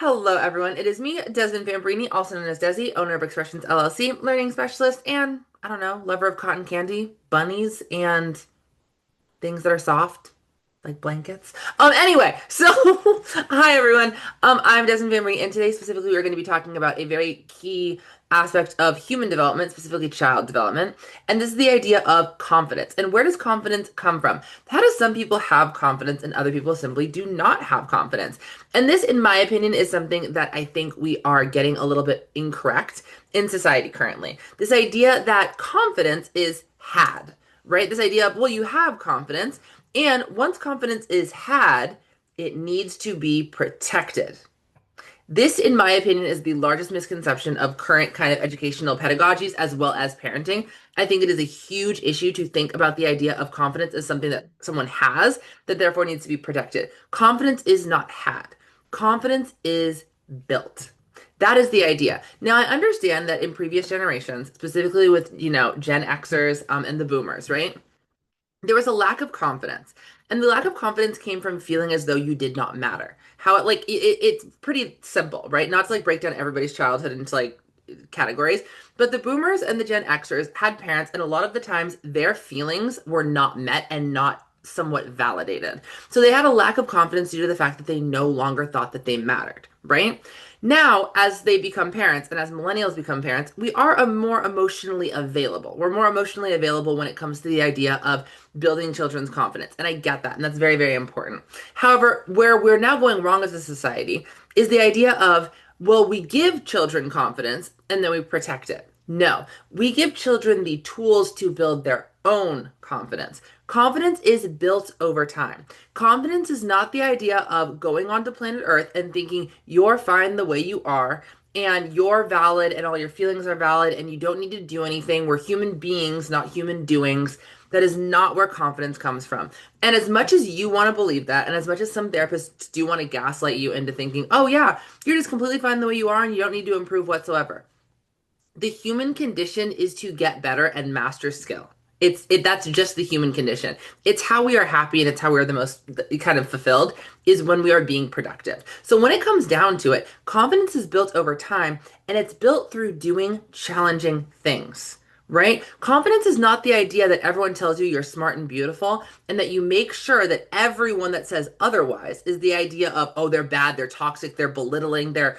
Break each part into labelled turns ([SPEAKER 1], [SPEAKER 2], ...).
[SPEAKER 1] Hello, everyone. It is me, Desmond Fambrini, also known as Desi, owner of Expressions LLC, learning specialist, and I don't know, lover of cotton candy, bunnies, and things that are soft, like blankets. Anyway, so hi everyone. I'm Desmond Fambrini, and today specifically we're going to be talking about a very key aspect of human development, specifically child development, and this is the idea of confidence. And where does confidence come from? How do some people have confidence and other people simply do not have confidence? And this, in my opinion, is something that I think we are getting a little bit incorrect in society currently. This idea that confidence is had, right? This idea of, well, you have confidence, and once confidence is had, it needs to be protected. This, in my opinion, is the largest misconception of current kind of educational pedagogies as well as parenting. I think it is a huge issue to think about the idea of confidence as something that someone has that therefore needs to be protected. Confidence is not had. Confidence is built. That is the idea. Now, I understand that in previous generations, specifically with, Gen Xers, and the boomers, right? There was a lack of confidence. And the lack of confidence came from feeling as though you did not matter. How it like it's pretty simple, right? Not to like break down everybody's childhood into like categories, but the boomers and the Gen Xers had parents, and a lot of the times their feelings were not met and not somewhat validated. So they had a lack of confidence due to the fact that they no longer thought that they mattered, right? Now, as they become parents and as millennials become parents, we are a more emotionally available. We're more emotionally available when it comes to the idea of building children's confidence. And I get that. And that's very, very important. However, where we're now going wrong as a society is the idea of, well, we give children confidence and then we protect it. No, we give children the tools to build their own confidence. Confidence is built over time. Confidence is not the idea of going onto planet Earth and thinking you're fine the way you are and you're valid and all your feelings are valid and you don't need to do anything. We're human beings, not human doings. That is not where confidence comes from. And as much as you want to believe that, and as much as some therapists do want to gaslight you into thinking, oh, yeah, you're just completely fine the way you are and you don't need to improve whatsoever. The human condition is to get better and master skill. That's just the human condition. It's how we are happy and it's how we are the most kind of fulfilled is when we are being productive. So when it comes down to it, confidence is built over time and it's built through doing challenging things. Right? Confidence is not the idea that everyone tells you you're smart and beautiful and that you make sure that everyone that says otherwise is the idea of, oh, they're bad, they're toxic, they're belittling, they're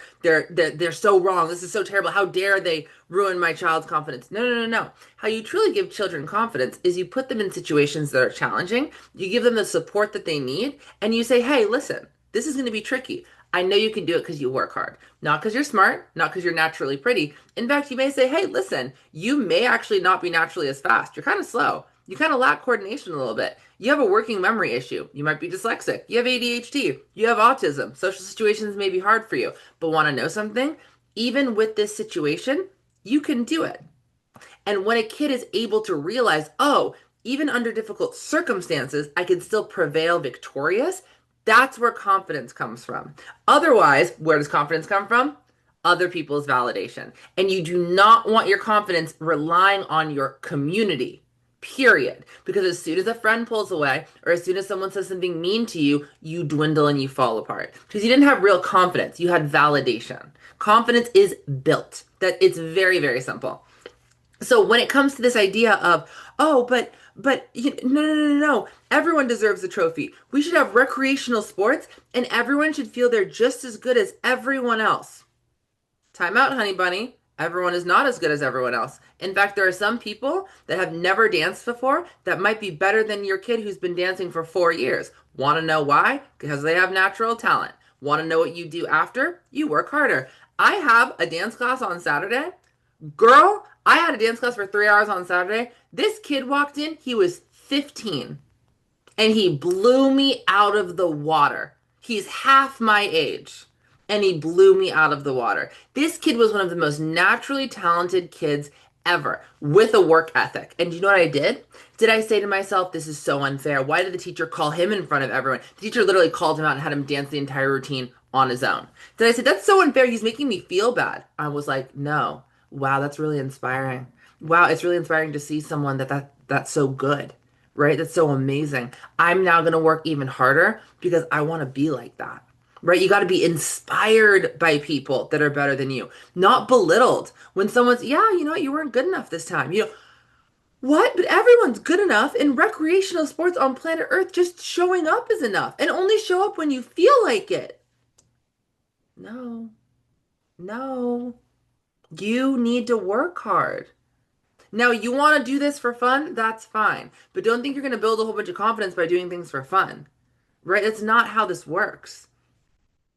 [SPEAKER 1] so wrong. This is so terrible. How dare they ruin my child's confidence? No, no, no, no. How you truly give children confidence is you put them in situations that are challenging, you give them the support that they need, and you say, hey, listen, this is going to be tricky. I know you can do it because you work hard, not because you're smart, not because you're naturally pretty. In fact, you may say, hey, listen, you may actually not be naturally as fast. You're kind of slow. You kind of lack coordination a little bit. You have a working memory issue. You might be dyslexic. You have ADHD. You have autism. Social situations may be hard for you. But want to know something? Even with this situation, you can do it. And when a kid is able to realize, oh, even under difficult circumstances, I can still prevail victorious, that's where confidence comes from. Otherwise, where does confidence come from? Other people's validation. And you do not want your confidence relying on your community, period. Because as soon as a friend pulls away, or as soon as someone says something mean to you, you dwindle and you fall apart. Because you didn't have real confidence, you had validation. Confidence is built. That it's very, very simple. So when it comes to this idea of, oh, no, no, no, no, no, everyone deserves a trophy. We should have recreational sports and everyone should feel they're just as good as everyone else. Time out, honey bunny. Everyone is not as good as everyone else. In fact, there are some people that have never danced before that might be better than your kid who's been dancing for 4 years. Want to know why? Because they have natural talent. Want to know what you do after? You work harder. I have a dance class on Saturday. Girl, I had a dance class for 3 hours on Saturday. This kid walked in, he was 15, and he blew me out of the water. He's half my age, and he blew me out of the water. This kid was one of the most naturally talented kids ever with a work ethic. And you know what I did? Did I say to myself, this is so unfair? Why did the teacher call him in front of everyone? The teacher literally called him out and had him dance the entire routine on his own. Did I say, that's so unfair? He's making me feel bad. I was like, no. Wow, that's really inspiring. Wow, it's really inspiring to see someone that's so good, right? That's so amazing. I'm now going to work even harder because I want to be like that. right? You got to be inspired by people that are better than you, not belittled. When someone's, yeah, you know what, you weren't good enough this time. You know, what? But everyone's good enough in recreational sports on planet Earth. Just showing up is enough. And only show up when you feel like it. No, no. You need to work hard. Now, you want to do this for fun? That's fine. But don't think you're going to build a whole bunch of confidence by doing things for fun, right? That's not how this works.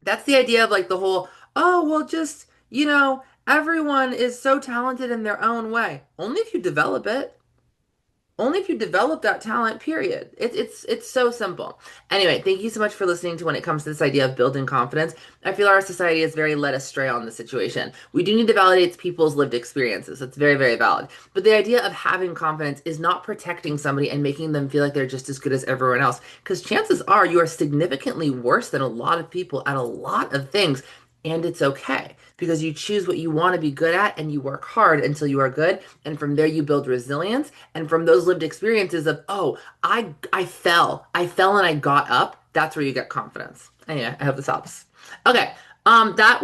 [SPEAKER 1] That's the idea of like the whole, oh, well, just, everyone is so talented in their own way. Only if you develop it. Only if you develop that talent, period. It's so simple. Anyway, thank you so much for listening to when it comes to this idea of building confidence. I feel our society is very led astray on the situation. We do need to validate people's lived experiences. It's very, very valid. But the idea of having confidence is not protecting somebody and making them feel like they're just as good as everyone else. Because chances are you are significantly worse than a lot of people at a lot of things. And it's okay because you choose what you want to be good at and you work hard until you are good. And from there, you build resilience. And from those lived experiences of, oh, I fell and I got up. That's where you get confidence. Anyway, I hope this helps. Okay. That was